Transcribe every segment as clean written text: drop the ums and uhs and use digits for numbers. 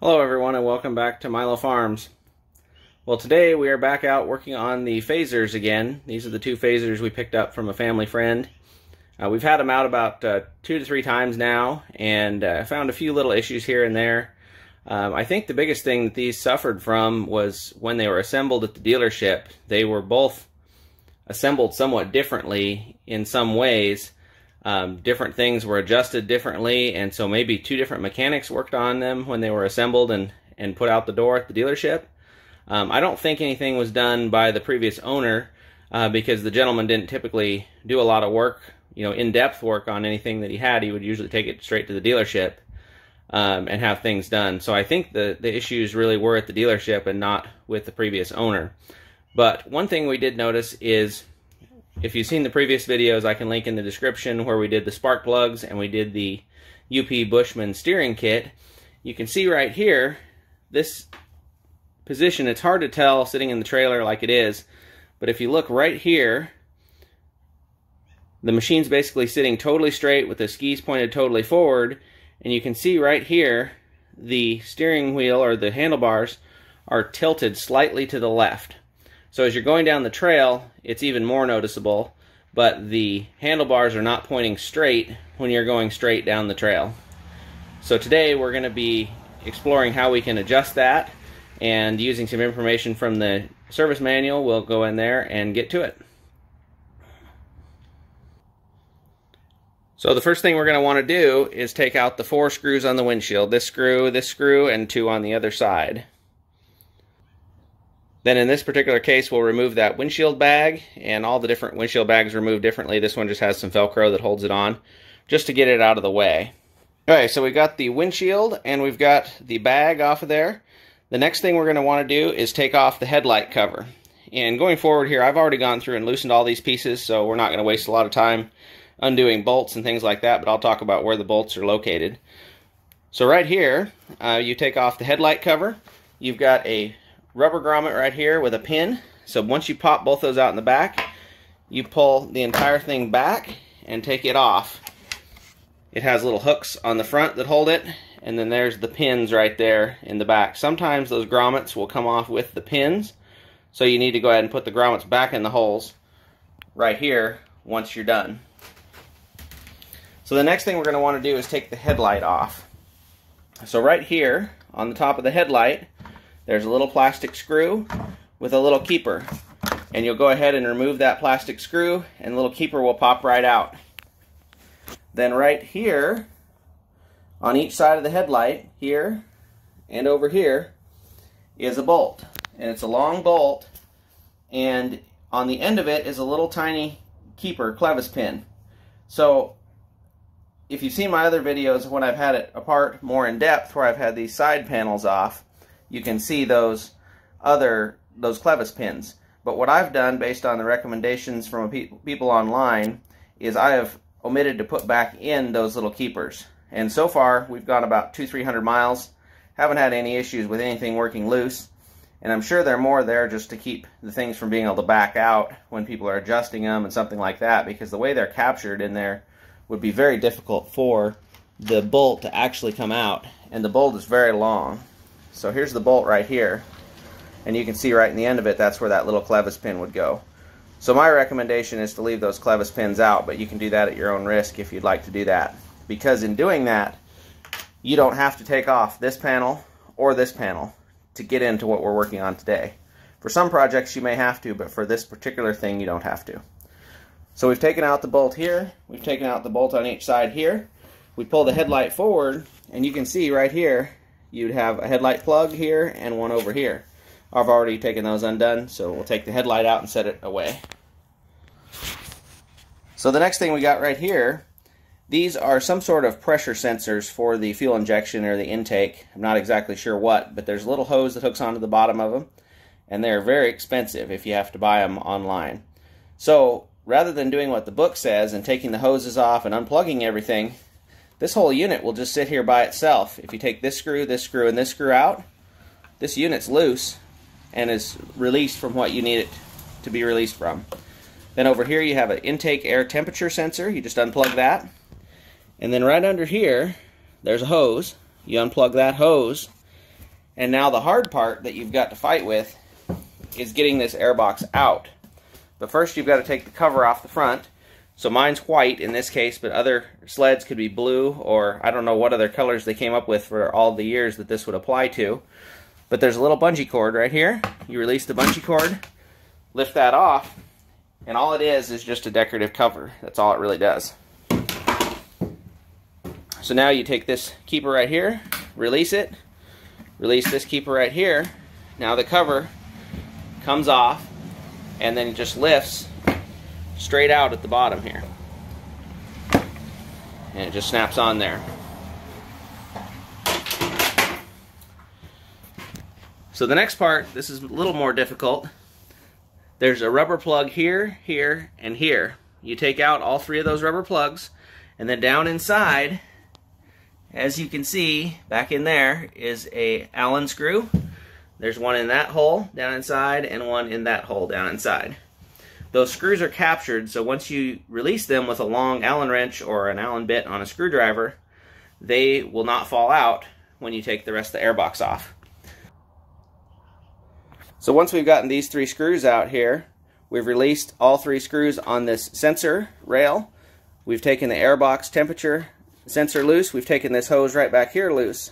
Hello everyone and welcome back to Milo Farms. Well, today we are back out working on the Phazers again. These are the two Phazers we picked up from a family friend. We've had them out about 2 to 3 times now, and found a few little issues here and there. I think the biggest thing that these suffered from was when they were assembled at the dealership. They were both assembled somewhat differently in some ways. Different things were adjusted differently, and so maybe 2 different mechanics worked on them when they were assembled and put out the door at the dealership. I don't think anything was done by the previous owner because the gentleman didn't typically do a lot of work, in-depth work on anything that he had. He would usually take it straight to the dealership and have things done. So I think the issues really were at the dealership and not with the previous owner. But one thing we did notice is, if you've seen the previous videos, I can link in the description where we did the spark plugs and we did the UP Bushman steering kit. You can see right here, this position, it's hard to tell sitting in the trailer like it is, but if you look right here, the machine's basically sitting totally straight with the skis pointed totally forward, and you can see right here, the steering wheel or the handlebars are tilted slightly to the left. So as you're going down the trail, it's even more noticeable, but the handlebars are not pointing straight when you're going straight down the trail. So today we're going to be exploring how we can adjust that, and using some information from the service manual, we'll go in there and get to it. So the first thing we're going to want to do is take out the 4 screws on the windshield. This screw, and 2 on the other side. Then in this particular case, we'll remove that windshield bag, and all the different windshield bags remove differently. This one just has some Velcro that holds it on, just to get it out of the way. Okay, so we've got the windshield, and we've got the bag off of there. The next thing we're going to want to do is take off the headlight cover. And going forward here, I've already gone through and loosened all these pieces, so we're not going to waste a lot of time undoing bolts and things like that, but I'll talk about where the bolts are located. So right here, you take off the headlight cover. You've got a rubber grommet right here with a pin. So once you pop both those out in the back, you pull the entire thing back and take it off. It has little hooks on the front that hold it, and then there's the pins right there in the back. Sometimes those grommets will come off with the pins, so you need to go ahead and put the grommets back in the holes right here once you're done. So the next thing we're going to want to do is take the headlight off. So right here on the top of the headlight, there's a little plastic screw with a little keeper, and you'll go ahead and remove that plastic screw and the little keeper will pop right out. Then right here on each side of the headlight, here and over here, is a bolt, and it's a long bolt, and on the end of it is a little tiny keeper clevis pin. So if you've seen my other videos when I've had it apart more in depth, where I've had these side panels off, you can see those clevis pins. But what I've done, based on the recommendations from people online, is I have omitted to put back in those little keepers. And so far, we've gone about 200-300 miles. Haven't had any issues with anything working loose. And I'm sure there are more there just to keep the things from being able to back out when people are adjusting them and something like that, because the way they're captured in there would be very difficult for the bolt to actually come out. And the bolt is very long. So here's the bolt right here, and you can see right in the end of it, that's where that little clevis pin would go. So my recommendation is to leave those clevis pins out, but you can do that at your own risk if you'd like to do that. Because in doing that, you don't have to take off this panel or this panel to get into what we're working on today. For some projects you may have to, but for this particular thing you don't have to. So we've taken out the bolt here, we've taken out the bolt on each side here. We pull the headlight forward, and you can see right here, you'd have a headlight plug here and one over here. I've already taken those undone, so we'll take the headlight out and set it away. So the next thing we got right here, these are some sort of pressure sensors for the fuel injection or the intake. I'm not exactly sure what, but there's a little hose that hooks onto the bottom of them, and they're very expensive if you have to buy them online. So rather than doing what the book says and taking the hoses off and unplugging everything, this whole unit will just sit here by itself. If you take this screw, and this screw out, this unit's loose and is released from what you need it to be released from. Then over here you have an intake air temperature sensor. You just unplug that. And then right under here, there's a hose. You unplug that hose, And now the hard part that you've got to fight with is getting this airbox out. But first you've got to take the cover off the front. So mine's white in this case, but other sleds could be blue, or I don't know what other colors they came up with for all the years that this would apply to. But there's a little bungee cord right here. You release the bungee cord, lift that off, and all it is just a decorative cover. That's all it really does. So now you take this keeper right here, release it, release this keeper right here. Now the cover comes off, and then it just lifts straight out at the bottom here. And it just snaps on there. So the next part, this is a little more difficult. There's a rubber plug here, here, and here. You take out all three of those rubber plugs, and then down inside, as you can see, back in there is a Allen screw. There's one in that hole down inside and one in that hole down inside. Those screws are captured, so once you release them with a long Allen wrench or an Allen bit on a screwdriver, they will not fall out when you take the rest of the airbox off. So once we've gotten these three screws out here, we've released all three screws on this sensor rail. We've taken the airbox temperature sensor loose. We've taken this hose right back here loose.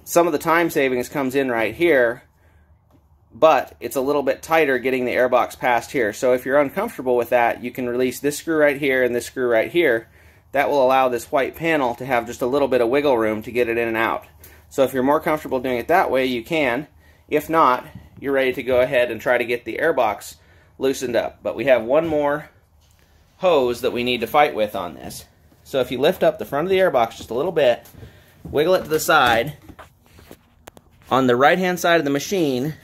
Some of the time savings comes in right here, but it's a little bit tighter getting the airbox past here. So if you're uncomfortable with that, you can release this screw right here and this screw right here. That will allow this white panel to have just a little bit of wiggle room to get it in and out. So if you're more comfortable doing it that way, you can. If not, you're ready to go ahead and try to get the airbox loosened up. But we have one more hose that we need to fight with on this. So if you lift up the front of the airbox just a little bit, wiggle it to the side, on the right hand side of the machine,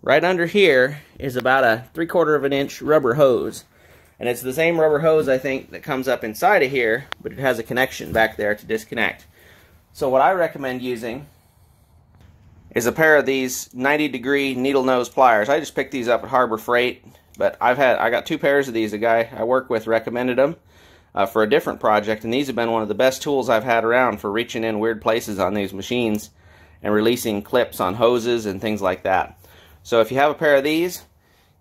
right under here is about a 3/4 of an inch rubber hose. And it's the same rubber hose, I think, that comes up inside of here, but it has a connection back there to disconnect. So what I recommend using is a pair of these 90-degree needle nose pliers. I just picked these up at Harbor Freight, but I got 2 pairs of these. A guy I work with recommended them for a different project, and these have been one of the best tools I've had around for reaching in weird places on these machines and releasing clips on hoses and things like that. So if you have a pair of these,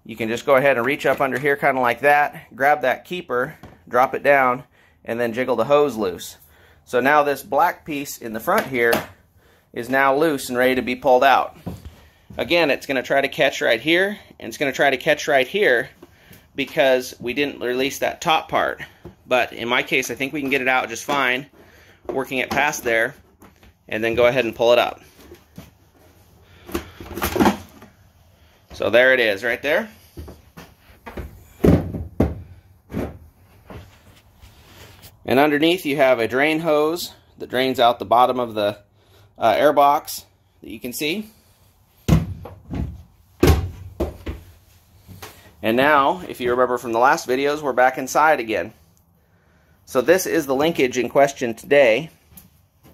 you can just go ahead and reach up under here kind of like that, grab that keeper, drop it down, and then jiggle the hose loose. So now this black piece in the front here is now loose and ready to be pulled out. Again, it's going to try to catch right here, and it's going to try to catch right here because we didn't release that top part. But in my case, I think we can get it out just fine, working it past there, and then go ahead and pull it up. So there it is right there. And underneath you have a drain hose that drains out the bottom of the airbox that you can see. And now, if you remember from the last videos, we're back inside again. So this is the linkage in question today.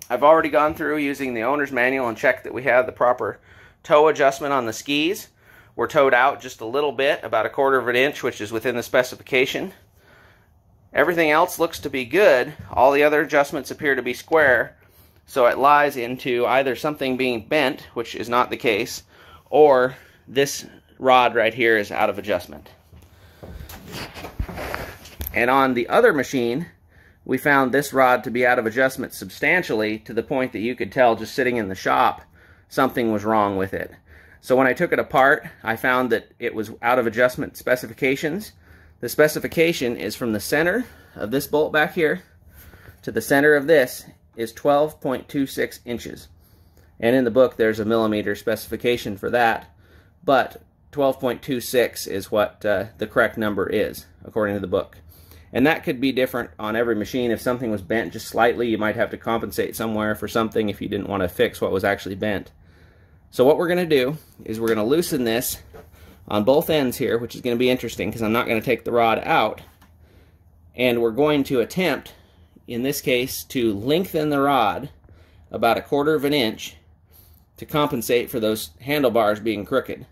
I've already gone through using the owner's manual and checked that we have the proper toe adjustment on the skis. We're towed out just a little bit, about 1/4 of an inch, which is within the specification. Everything else looks to be good. All the other adjustments appear to be square, so it lies into either something being bent, which is not the case, or this rod right here is out of adjustment. And on the other machine, we found this rod to be out of adjustment substantially, to the point that you could tell just sitting in the shop something was wrong with it. So when I took it apart, I found that it was out of adjustment specifications. The specification is from the center of this bolt back here to the center of this is 12.26 inches. And in the book there's a millimeter specification for that, but 12.26 is what the correct number is, according to the book. And that could be different on every machine. If something was bent just slightly, you might have to compensate somewhere for something if you didn't want to fix what was actually bent. So what we're going to do is we're going to loosen this on both ends here, which is going to be interesting because I'm not going to take the rod out. And we're going to attempt, in this case, to lengthen the rod about 1/4 of an inch to compensate for those handlebars being crooked.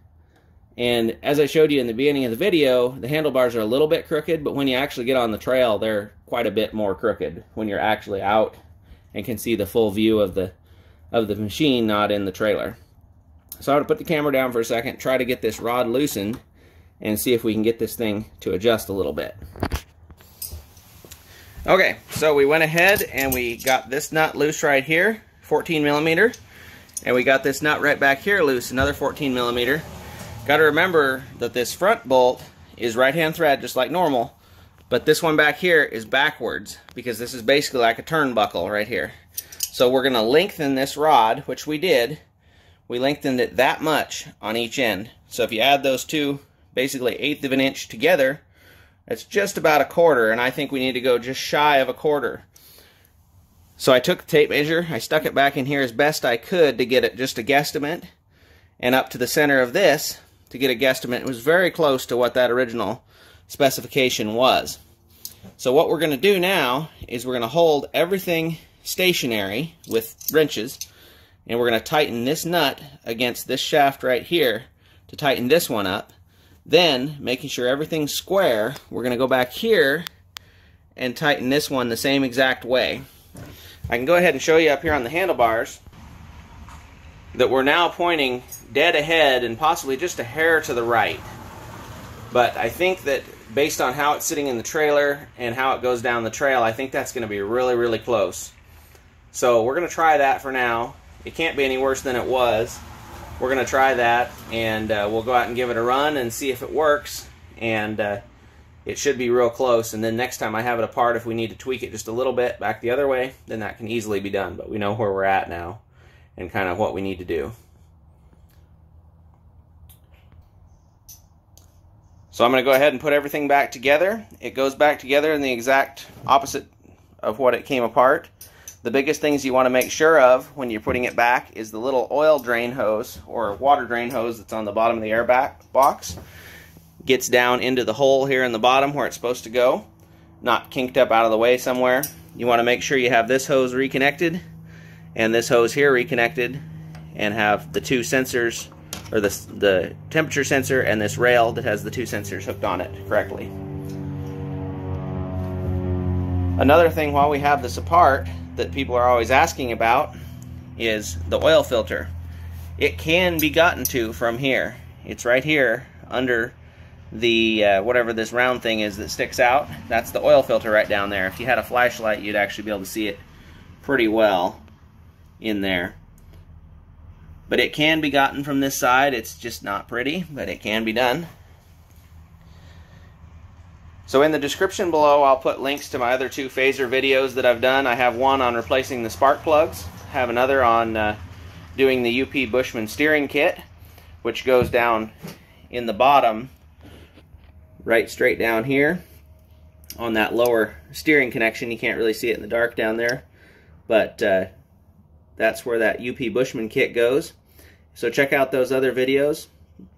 And as I showed you in the beginning of the video, the handlebars are a little bit crooked, but when you actually get on the trail, they're quite a bit more crooked when you're actually out and can see the full view of the of the machine, not in the trailer. So I'm going to put the camera down for a second, try to get this rod loosened, and see if we can get this thing to adjust a little bit. Okay, so we went ahead and we got this nut loose right here, 14 millimeter, and we got this nut right back here loose, another 14 millimeter. Got to remember that this front bolt is right-hand thread just like normal, but this one back here is backwards because this is basically like a turnbuckle right here. So we're going to lengthen this rod, which we did. We lengthened it that much on each end. So if you add those two, basically 1/8 of an inch together, it's just about 1/4, and I think we need to go just shy of 1/4. So I took the tape measure, I stuck it back in here as best I could to get it just a guesstimate, and up to the center of this to get a guesstimate. It was very close to what that original specification was. So what we're going to do now is we're going to hold everything stationary with wrenches, and we're going to tighten this nut against this shaft right here to tighten this one up. Then, making sure everything's square, we're going to go back here and tighten this one the same exact way. I can go ahead and show you up here on the handlebars that we're now pointing dead ahead and possibly just a hair to the right. But I think that based on how it's sitting in the trailer and how it goes down the trail, I think that's going to be really, really close. So we're going to try that for now. It can't be any worse than it was. We're going to try that, and we'll go out and give it a run and see if it works, and it should be real close. And then next time I have it apart, if we need to tweak it just a little bit back the other way, then that can easily be done. But we know where we're at now and kind of what we need to do. So I'm going to go ahead and put everything back together. It goes back together in the exact opposite of what it came apart. The biggest things you want to make sure of when you're putting it back is the little oil drain hose or water drain hose that's on the bottom of the air box. Gets down into the hole here in the bottom where it's supposed to go, not kinked up out of the way somewhere. You want to make sure you have this hose reconnected and this hose here reconnected, and have the two sensors, or the temperature sensor and this rail that has the two sensors hooked on it correctly. Another thing while we have this apart that people are always asking about is the oil filter. It can be gotten to from here. It's right here under the whatever this round thing is that sticks out. That's the oil filter right down there. If you had a flashlight, you'd actually be able to see it pretty well in there. But it can be gotten from this side. It's just not pretty, but it can be done. So in the description below, I'll put links to my other 2 Phazer videos that I've done. I have one on replacing the spark plugs. I have another on doing the UP Bushman steering kit, which goes down in the bottom, right straight down here on that lower steering connection. You can't really see it in the dark down there, but that's where that UP Bushman kit goes. So check out those other videos.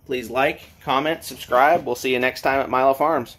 Please like, comment, subscribe. We'll see you next time at Milo Farms.